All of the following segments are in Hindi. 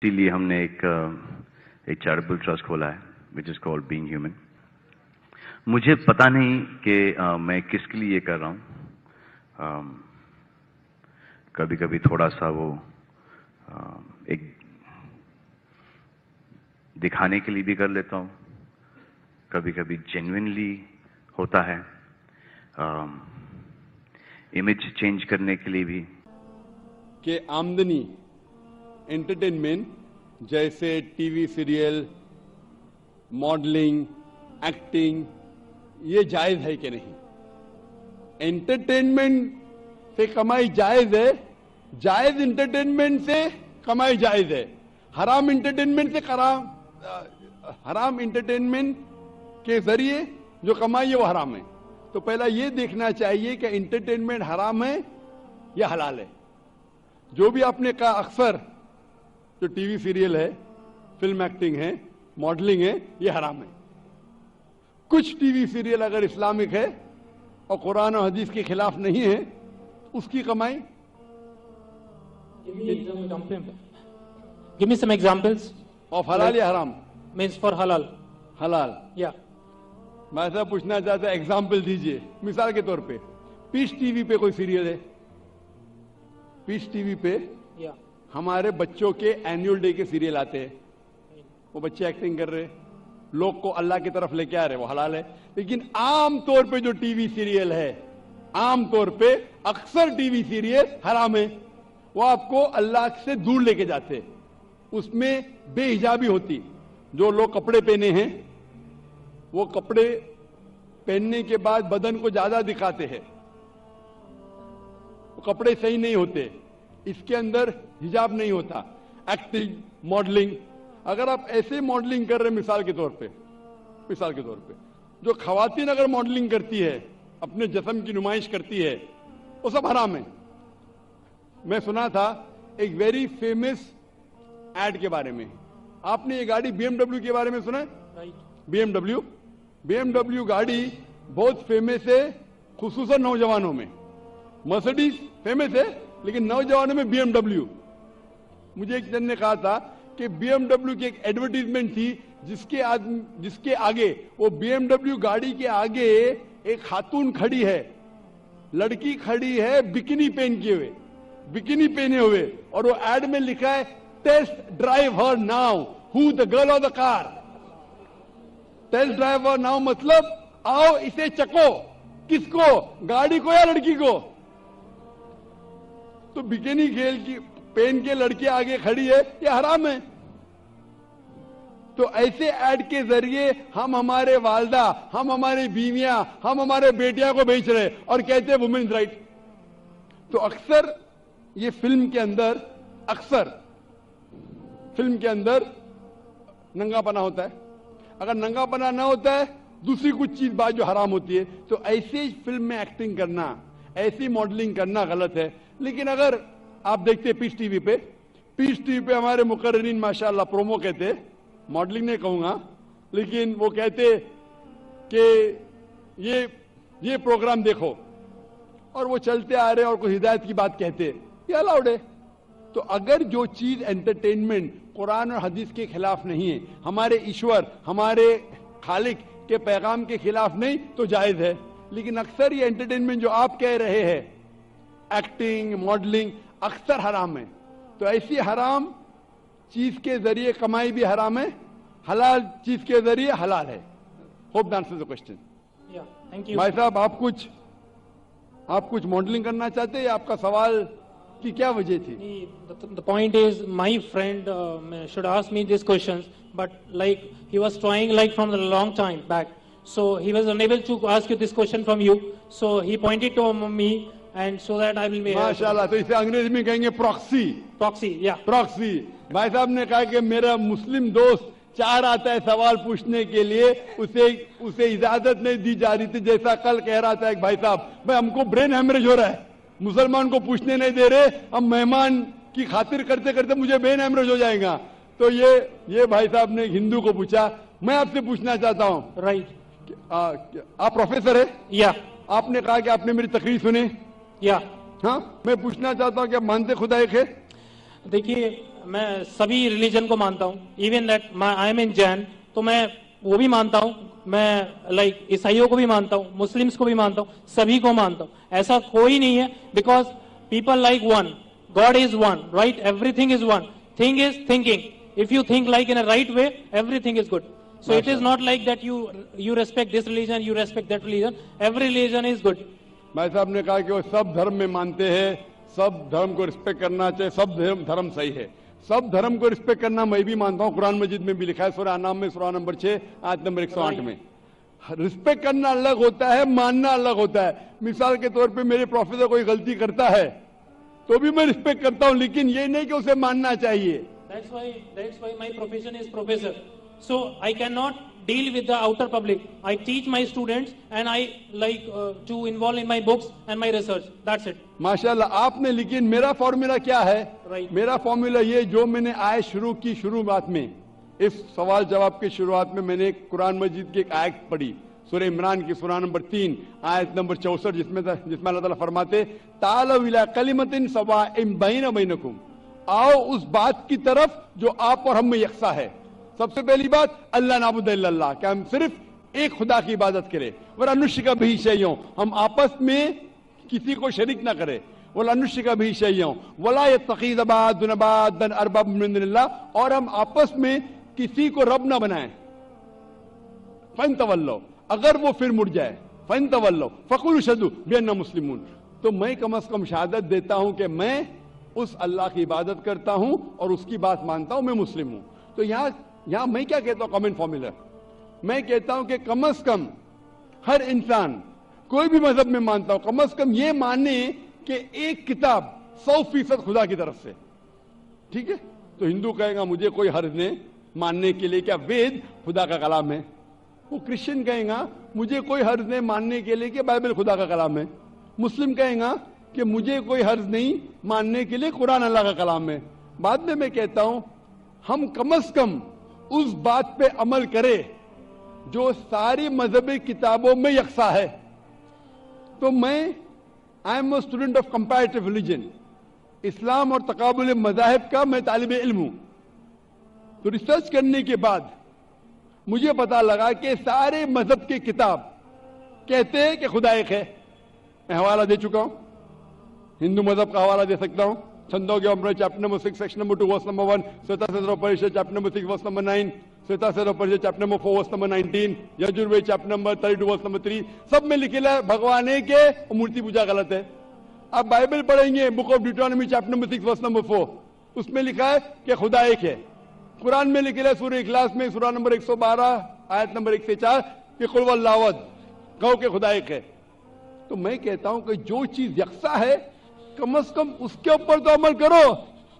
इसीलिए हमने एक चैरिटेबल ट्रस्ट खोला है which is called being human. मुझे पता नहीं कि मैं किसके लिए ये कर रहा हूँ। कभी कभी थोड़ा सा वो एक दिखाने के लिए भी कर लेता हूँ, कभी कभी जेन्युइनली होता है, इमेज चेंज करने के लिए भी। कि आमदनी एंटरटेनमेंट जैसे टीवी सीरियल, मॉडलिंग, एक्टिंग, ये जायज है कि नहीं? एंटरटेनमेंट से कमाई जायज है, जायज एंटरटेनमेंट से कमाई जायज है, हराम एंटरटेनमेंट से हराम एंटरटेनमेंट के जरिए जो कमाई है वो हराम है। तो पहला ये देखना चाहिए कि एंटरटेनमेंट हराम है या हलाल है। जो भी आपने कहा अक्सर जो टीवी सीरियल है, फिल्म एक्टिंग है, मॉडलिंग है, ये हराम है। कुछ टीवी सीरियल अगर इस्लामिक है और कुरान और हदीस के खिलाफ नहीं है, उसकी कमाई। Give me some examples. Of हलाल या हराम? Means for halal. हलाल। Yeah. मैं ऐसा पूछना चाहता, एग्जाम्पल दीजिए। मिसाल के तौर पे पीस टीवी पे कोई सीरियल है, पीस टीवी पे Yeah. हमारे बच्चों के एनुअल डे के सीरियल आते हैं, वो बच्चे एक्टिंग कर रहे हैं, लोग को अल्लाह की तरफ लेके आ रहे, वो हलाल है। लेकिन आम तौर पे जो टीवी सीरियल है, आम तौर पे अक्सर टीवी सीरियल हराम है, वो आपको अल्लाह से दूर लेके जाते, उसमें बेहिजाबी होती। जो लोग कपड़े पहने हैं वो कपड़े पहनने के बाद बदन को ज्यादा दिखाते हैं, वो कपड़े सही नहीं होते, इसके अंदर हिजाब नहीं होता। एक्टिंग, मॉडलिंग, अगर आप ऐसे मॉडलिंग कर रहे हैं, मिसाल के तौर पे जो खवातीन अगर मॉडलिंग करती है, अपने जिस्म की नुमाइश करती है, वो सब हराम है। मैं सुना था एक वेरी फेमस एड के बारे में। आपने ये गाड़ी BMW के बारे में सुना है? Right. BMW गाड़ी बहुत फेमस है, खुसूसन नौजवानों में। मर्सिडीज फेमस है, लेकिन नौजवानों में BMW। मुझे एक जन ने कहा था कि BMW की एक एडवर्टीजमेंट थी जिसके आगे, वो BMW गाड़ी के आगे एक खातून खड़ी है, लड़की खड़ी है बिकिनी पहने हुए, और वो एड में लिखा है test drive her now, who the girl of the car. Test drive her now मतलब आओ इसे चको। किसको? गाड़ी को या लड़की को? तो बिकिनी खेल की पहन के लड़की आगे खड़ी है, ये हराम है। तो ऐसे ऐड के जरिए हम हमारे वालदा, हम हमारी बीवियां, हम हमारे बेटियां को बेच रहे और कहते हैं वुमेन्स राइट। तो अक्सर ये फिल्म के अंदर नंगापना होता है। अगर नंगापना ना होता है, दूसरी कुछ चीज बात जो हराम होती है। तो ऐसे फिल्म में एक्टिंग करना, ऐसी मॉडलिंग करना गलत है। लेकिन अगर आप देखते पीस टीवी पे हमारे मुकर्रिरीन माशाअल्लाह प्रोमो कहते, मॉडलिंग नहीं कहूंगा, लेकिन वो कहते कि ये प्रोग्राम देखो, और वो चलते आ रहे और कोई हिदायत की बात कहते, ये अलाउड है। तो अगर जो चीज एंटरटेनमेंट कुरान और हदीस के खिलाफ नहीं है, हमारे ईश्वर, हमारे खालिक के पैगाम के खिलाफ नहीं, तो जायज है। लेकिन अक्सर ये एंटरटेनमेंट जो आप कह रहे हैं, एक्टिंग, मॉडलिंग, अक्सर हराम है। तो ऐसी हराम चीज के जरिए कमाई भी हराम है, हलाल चीज के जरिए हलाल है। Hope that answers the question. Thank you. भाई साहब, आप कुछ मॉडलिंग करना चाहते हैं या आपका सवाल की क्या वजह थी? The point is, my friend should ask me these questions, but like he was trying like from a long time back, so he was unable to ask you this question from you. So he pointed to me, and so that I will be. माशाल्लाह। तो इसे अंग्रेजी में कहेंगे प्रॉक्सी। Yeah. प्रॉक्सी। भाई साहब ने कहा कि मेरा मुस्लिम दोस्त चाह रहा था सवाल पूछने के लिए, उसे इजाजत नहीं दी जा रही थी। जैसा कल कह रहा था एक भाई साहब, भाई हमको ब्रेन हेमरेज हो रहा है, मुसलमान को पूछने नहीं दे रहे, अब मेहमान की खातिर करते करते मुझे ब्रेन हेमरेज हो जाएगा। तो ये भाई साहब ने हिंदू को पूछा। मैं आपसे पूछना चाहता हूँ, Right. आप प्रोफेसर है? Yeah. आपने कहा कि आपने मेरी तकरीर सुनी। Yeah. हाँ, मैं पूछना चाहता हूँ कि आप मानते खुदा एक है? देखिए, मैं सभी रिलीजन को मानता हूँ, इवन दैट आई एम इन जैन, तो मैं वो भी मानता हूँ, मैं लाइक ईसाइयों को भी मानता हूँ, मुस्लिम्स को भी मानता हूँ, सभी को मानता हूँ, ऐसा कोई नहीं है, because people like one, God is one, right, everything is one, thing is thinking, if you think like in a right way, everything is good. So it is not like that you respect this religion, you respect that religion. Every religion is good. भाई साहब ने कहा कि वो सब धर्म में मानते हैं, सब धर्म को रिस्पेक्ट करना चाहिए, सब धर्म सही है. सब धर्म को रिस्पेक्ट करना मैं भी मानता हूँ. कुरान मजीद में भी लिखा है, सूरह अनाम में सूरह नंबर 6 आयत नंबर 108 में. रिस्पेक्ट करना अलग होता है, मानना अलग होता है. मिसाल के तौर पे मेरे प्रोफेसर कोई गलती करता है तो भी मैं रिस्पेक्ट करता हूँ, लेकिन ये नहीं कि उसे मानना चाहिए. That's why my profession is professor. So I cannot deal with the outer public. I teach my students and I like to involve in my books and my research. That's it. माशाल्लाह आपने, लेकिन मेरा फॉर्मूला क्या है? Right. मेरा फॉर्मूला ये, जो मैंने आयत शुरू की, शुरुआत में इस सवाल जवाब की शुरुआत में मैंने कुरान मजीद की एक आयत पढ़ी, सूरह इमरान की सूरह नंबर 3 आयत नंबर 64, जिसमें अल्लाह ताला फरमाते तालू इला कलिमतिन सवाइन बैना बैनकुम, आओ उस बात की तरफ जो आप और हम में यकसा है. सबसे पहली बात, अल्लाह नाबुद इल्लल्लाह, कि हम सिर्फ एक खुदा की इबादत करें. वला नुश्रिका बिही शैय्यन, हम आपस में किसी को शरीक ना करें. वला नुश्रिका बिही शैय्यन वला यत्तखिज़ बादुना बादन अरबाब मिन दुनिल्लाह, और हम आपस में किसी को रब ना बनाएं. फन्तवल्लो, अगर वो फिर मुड़ जाए, फन्तवल्लो फकुलू शहदू बिअन्ना मुस्लिमून, तो मैं कम से कम शहादत देता हूं कि मैं उस अल्लाह की इबादत करता हूं और उसकी बात मानता हूं, मैं मुस्लिम हूं. तो यहां मैं क्या कहता हूं, कॉमन फॉर्मूला, मैं कहता हूं कि कम से कम हर इंसान, कोई भी मजहब में मानता हूं, कम से कम ये माने कि एक किताब 100% खुदा की तरफ से. ठीक है, तो हिंदू कहेगा मुझे कोई हर्ज नहीं मानने के लिए क्या वेद खुदा का कलाम है. वो क्रिश्चियन कहेगा मुझे कोई हर्ज नहीं मानने के लिए कि बाइबल खुदा का कलाम है. मुस्लिम कहेगा कि मुझे कोई हर्ज नहीं मानने के लिए कुरान अल्लाह का कलाम है. बाद में मैं कहता हूं हम कम से कम उस बात पे अमल करें जो सारी मजहबी किताबों में यकसा है. तो मैं I am a student of comparative religion, Islam और तकाबुल मजाहिब का मैं तालिब इल्म हूं. तो रिसर्च करने के बाद मुझे पता लगा कि सारे मजहब की किताब कहते हैं कि खुदा एक है. मैं हवाला दे चुका हूं, हिंदू मजहब का हवाला दे सकता हूं. छंदोग्य अमृत chapter number 6 section number 2 verse number 1, Shvetashvatara Upanishad chapter number 6 verse number 9, Shvetashvatara Upanishad chapter number 4 verse number 19, Yajurveda chapter number 32 verse number 3, सब में लिखा है भगवान एक है और मूर्ति पूजा गलत है. आप बाइबल पढ़ेंगे, book of Deuteronomy chapter number 6 verse number 4, उसमें लिखा है कि खुदा एक है. कुरान में लिखा है सूरह इखलास में सूरह नंबर 112 आयत नंबर 1 से 4 कि कुल वल्लाहु अहद, कहो कि खुदा एक है. तो मैं कहता हूं कि जो चीज यकसा है कम से कम उसके ऊपर तो अमल करो.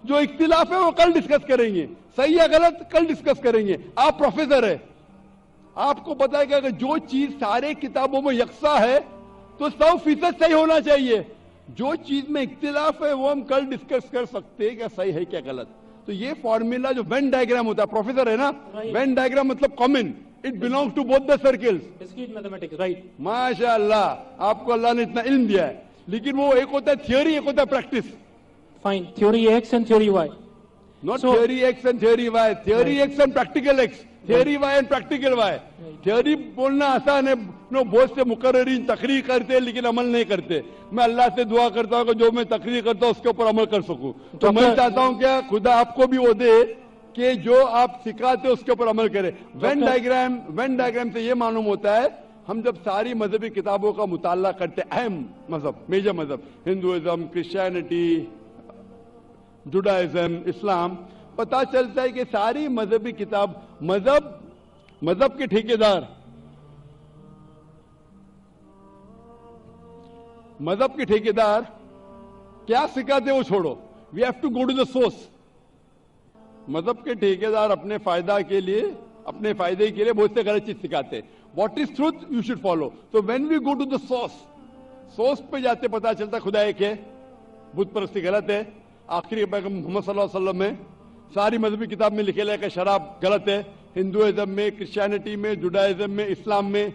जो इख्तिलाफ है वो कल डिस्कस करेंगे, सही या गलत कल डिस्कस करेंगे. आप प्रोफेसर है, आपको पता है कि अगर जो चीज सारे किताबों में यकसा है तो 100% सही होना चाहिए. जो चीज में इख्तिलाफ है वो हम कल डिस्कस कर सकते हैं क्या सही है क्या गलत. तो ये फॉर्मूला जो वेन डायग्राम होता है, प्रोफेसर है ना, वेन डायग्राम मतलब common, it belongs to both the circles. Discrete mathematics, right. माशाअल्लाह, आपको अल्लाह ने इतना इल्म दिया है. लेकिन वो एक होता है थियोरी, एक होता है practice. Fine, theory X and theory Y. Not theory X and theory Y, theory X and practical X, theory Y and practical Y. Theory बोलना आसान है, नो बहुत से मुकर्रिरीन तकरीर करते हैं लेकिन अमल नहीं करते. मैं अल्लाह से दुआ करता हूं कि जो मैं तकरीर करता हूं उसके ऊपर अमल कर सकूं. तो मैं चाहता हूं क्या खुदा आपको भी वो दे कि जो आप सिखाते उसके ऊपर अमल करें. वेन डायग्राम से ये मालूम होता है हम जब सारी मजहबी किताबों का मुताला करते, अहम मजहब, मेजर मजहब, हिंदुइज्म, क्रिश्चियनिटी, जुडाइज्म, इस्लाम, पता चलता है कि सारी मजहबी किताब, मजहब के ठेकेदार, क्या सिखाते वो छोड़ो. We have to go to the source. मजहब के ठेकेदार अपने फायदे के लिए बहुत से गलत चीज सिखाते. What is truth you should follow. तो when we go to the source पे जाते पता चलता खुदा एक है, बुत परस्ती गलत है. आखिरी पैगंबर मोहम्मद सल्लल्लाहु अलैहि वसल्लम में सारी मजहबी किताब में लिखे कि शराब गलत है. हिंदुइज्म में, क्रिश्चियनिटी में, जुडाइज्म में, इस्लाम में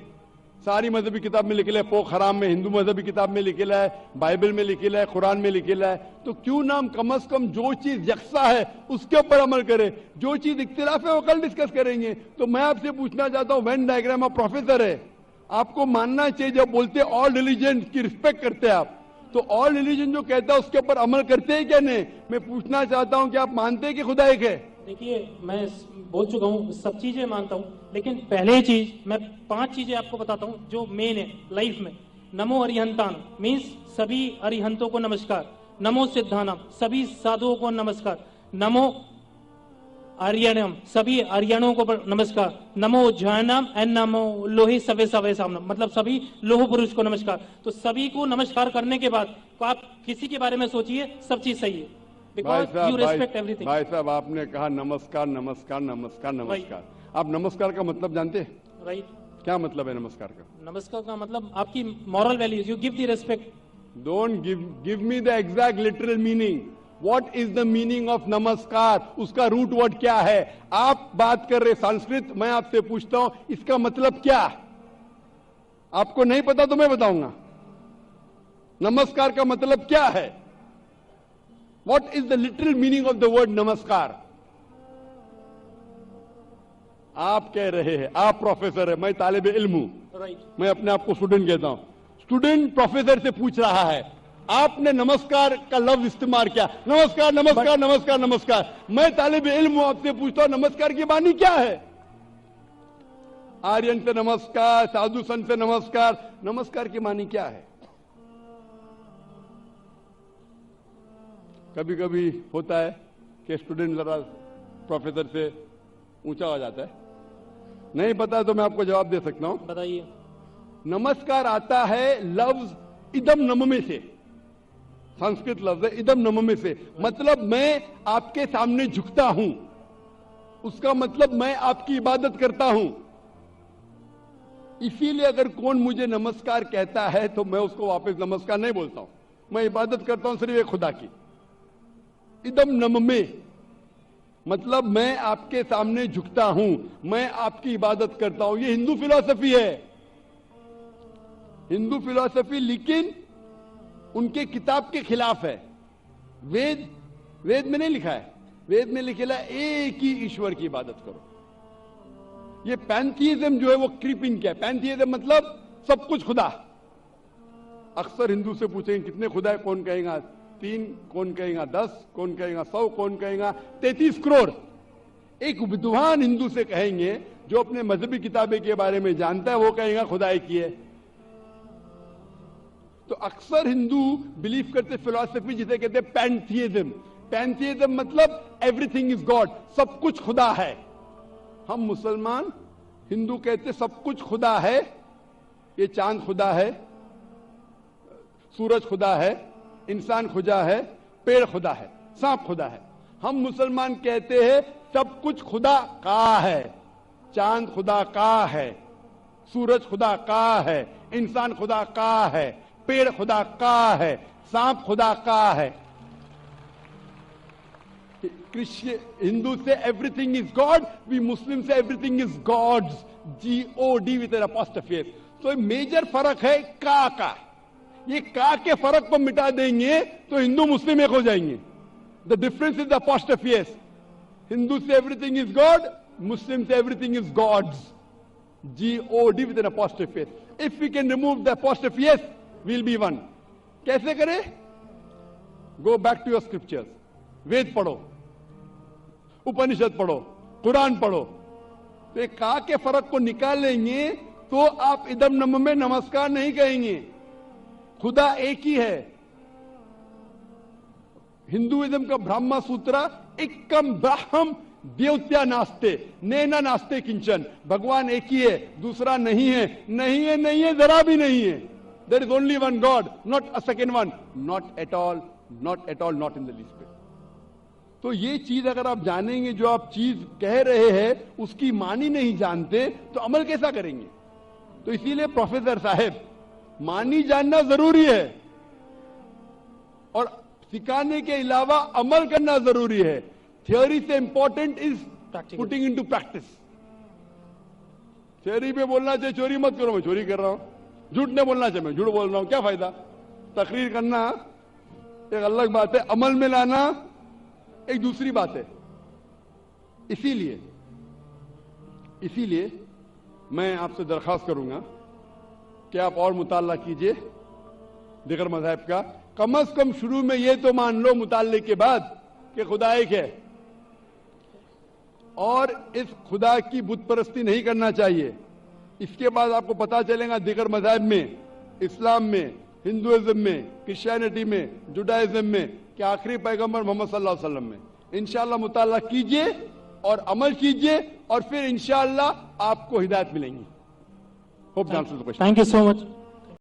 सारी मजहबी किताब में लिखेला है, पोक हराम में, हिंदू मजहबी किताब में लिखेला है, बाइबल में लिखेला है, कुरान में लिखेला है। तो क्यों ना हम कम से कम जो चीज यकसा है उसके ऊपर अमल करें, जो चीज इख्तिलाफ है वो कल डिस्कस करेंगे। तो मैं आपसे पूछना चाहता हूं, वेन डायग्राम आप प्रोफेसर है, आपको मानना चाहिए जब बोलते ऑल रिलीजन की रिस्पेक्ट करते हैं आप, तो ऑल रिलीजन जो कहता है उसके ऊपर अमल करते हैं क्या नहीं? मैं पूछना चाहता हूं कि आप मानते हैं कि खुदा एक है? देखिए, मैं बोल चुका हूँ, सब चीजें मानता हूँ, लेकिन पहले चीज मैं 5 चीजें आपको बताता हूँ जो मेन है लाइफ में। नमो अरिहंतान मीन्स सभी अरिहंतों को नमस्कार। नमो सिद्धानम सभी साधुओं को नमस्कार। नमो आर्यनम सभी आर्यनों को नमस्कार। नमो जैनम एंड नमो लोहे सवे सवे सामनम मतलब सभी लोह पुरुष को नमस्कार। तो सभी को नमस्कार करने के बाद तो आप किसी के बारे में सोचिए, सब चीज सही है। Because you respect everything. भाई साहब, आपने कहा नमस्कार नमस्कार नमस्कार नमस्कार। आप नमस्कार का मतलब जानते हैं? राइट। क्या मतलब है नमस्कार का? नमस्कार का मतलब आपकी moral values, you give the respect. Don't give me the exact literal meaning. What is the meaning of नमस्कार? उसका रूट वर्ड क्या है? आप बात कर रहे संस्कृत, मैं आपसे पूछता हूं इसका मतलब क्या? आपको नहीं पता तो मैं बताऊंगा। नमस्कार का मतलब क्या है? What is the literal meaning of the word नमस्कार? आप कह रहे हैं, आप प्रोफेसर है, मैं तालिब इल्म हूं। मैं अपने आप को स्टूडेंट कहता हूं। स्टूडेंट प्रोफेसर से पूछ रहा है, आपने नमस्कार का लफ्ज इस्तेमाल किया, नमस्कार नमस्कार नमस्कार नमस्कार। मैं तालिब इल्म हूं, आपसे पूछता हूं नमस्कार की मानी क्या है? आर्यन से नमस्कार, साधु संत से नमस्कार, नमस्कार की मानी क्या है? कभी कभी होता है कि स्टूडेंट जरा प्रोफेसर से ऊंचा हो जाता है, नहीं पता तो मैं आपको जवाब दे सकता हूं। बताइए। नमस्कार आता है लफ्ज इदम नममे से, संस्कृत लफ्ज है इदम नममे से, मतलब मैं आपके सामने झुकता हूं, उसका मतलब मैं आपकी इबादत करता हूं। इसीलिए अगर कौन मुझे नमस्कार कहता है तो मैं उसको वापस नमस्कार नहीं बोलता हूं, मैं इबादत करता हूं सिर्फ एक खुदा की। इदम नममे मतलब मैं आपके सामने झुकता हूं, मैं आपकी इबादत करता हूं। ये हिंदू फिलॉसफी है, हिंदू फिलॉसफी, लेकिन उनके किताब के खिलाफ है। वेद में नहीं लिखा है, वेद में लिखेला एक ही ईश्वर की इबादत करो। ये पैंथीइज्म जो है वो क्रीपिंग क्या है? पैंथीइज्म मतलब सब कुछ खुदा। अक्सर हिंदू से पूछेंगे कितने खुदा है, कौन कहेगा 3, कौन कहेगा 10, कौन कहेगा 100, कौन कहेगा 33 करोड़। एक विद्वान हिंदू से कहेंगे जो अपने मजहबी किताबें के बारे में जानता है, वो कहेगा खुदा एक ही है। तो अक्सर हिंदू बिलीव करते फिलॉसफी जिसे कहते हैं पैंथीइज्म। पैंथीइज्म मतलब एवरीथिंग इज गॉड, सब कुछ खुदा है। हम मुसलमान हिंदू कहते सब कुछ खुदा है, ये चांद खुदा है, सूरज खुदा है, इंसान खुदा है, पेड़ खुदा है, सांप खुदा है। हम मुसलमान कहते हैं सब कुछ खुदा का है, चांद खुदा का है, सूरज खुदा का है, इंसान खुदा का है, पेड़ खुदा का है, सांप खुदा का है। क्रिश्चियन हिंदू से everything is God, we Muslim से everything is God's, GOD with an apostrophe. तो मेजर फर्क है का। ये का के फर्क को मिटा देंगे तो हिंदू मुस्लिम एक हो जाएंगे। The difference is the apostrophe. Hindu से एवरीथिंग इज गॉड, मुस्लिम से everything is God's, GOD with an apostrophe. If we can remove the apostrophe we'll be one। कैसे करें? Go back to your scriptures, Veda पढ़ो, उपनिषद पढ़ो, कुरान पढ़ो। तो एक का के फर्क को निकालेंगे तो आप इदम नम में नमस्कार नहीं कहेंगे, खुदा एक ही है। हिंदुइज्म का ब्रह्मा सूत्र एकम ब्रह्म देवत्या नास्ते नैना नास्ते किंचन, भगवान एक ही है, दूसरा नहीं है, नहीं है, नहीं है, जरा भी नहीं है। There is only one God, not a second one, not at all, not at all, not in the least bit। तो ये चीज अगर आप जानेंगे, जो आप चीज कह रहे हैं उसकी मानी नहीं जानते तो अमल कैसा करेंगे? तो इसीलिए प्रोफेसर साहब, मानी जानना जरूरी है और सिखाने के अलावा अमल करना जरूरी है। थियोरी से important is putting into practice. शहरी पे बोलना चाहिए चोरी मत करो, मैं चोरी कर रहा हूं। झूठ नहीं बोलना चाहिए, मैं झूठ बोल रहा हूं, क्या फायदा। तकरीर करना एक अलग बात है, अमल में लाना एक दूसरी बात है। इसीलिए मैं आपसे दरखास्त करूंगा कि आप और मुताला कीजिए दीगर मज़हब का। कम से कम शुरू में ये तो मान लो मुताले के बाद कि खुदा एक है और इस खुदा की बुत परस्ती नहीं करना चाहिए। इसके बाद आपको पता चलेगा दीगर मज़हब में, इस्लाम में, हिंदुइज्म में, क्रिश्चियनिटी में, जुडाइज्म में कि आखिरी पैगंबर मोहम्मद सल्लल्लाहु अलैहि वसल्लम में। इंशाअल्लाह मुताला कीजिए और अमल कीजिए और फिर इंशाअल्लाह आपको हिदायत मिलेंगी। Hope the answer the question. Thank you so much.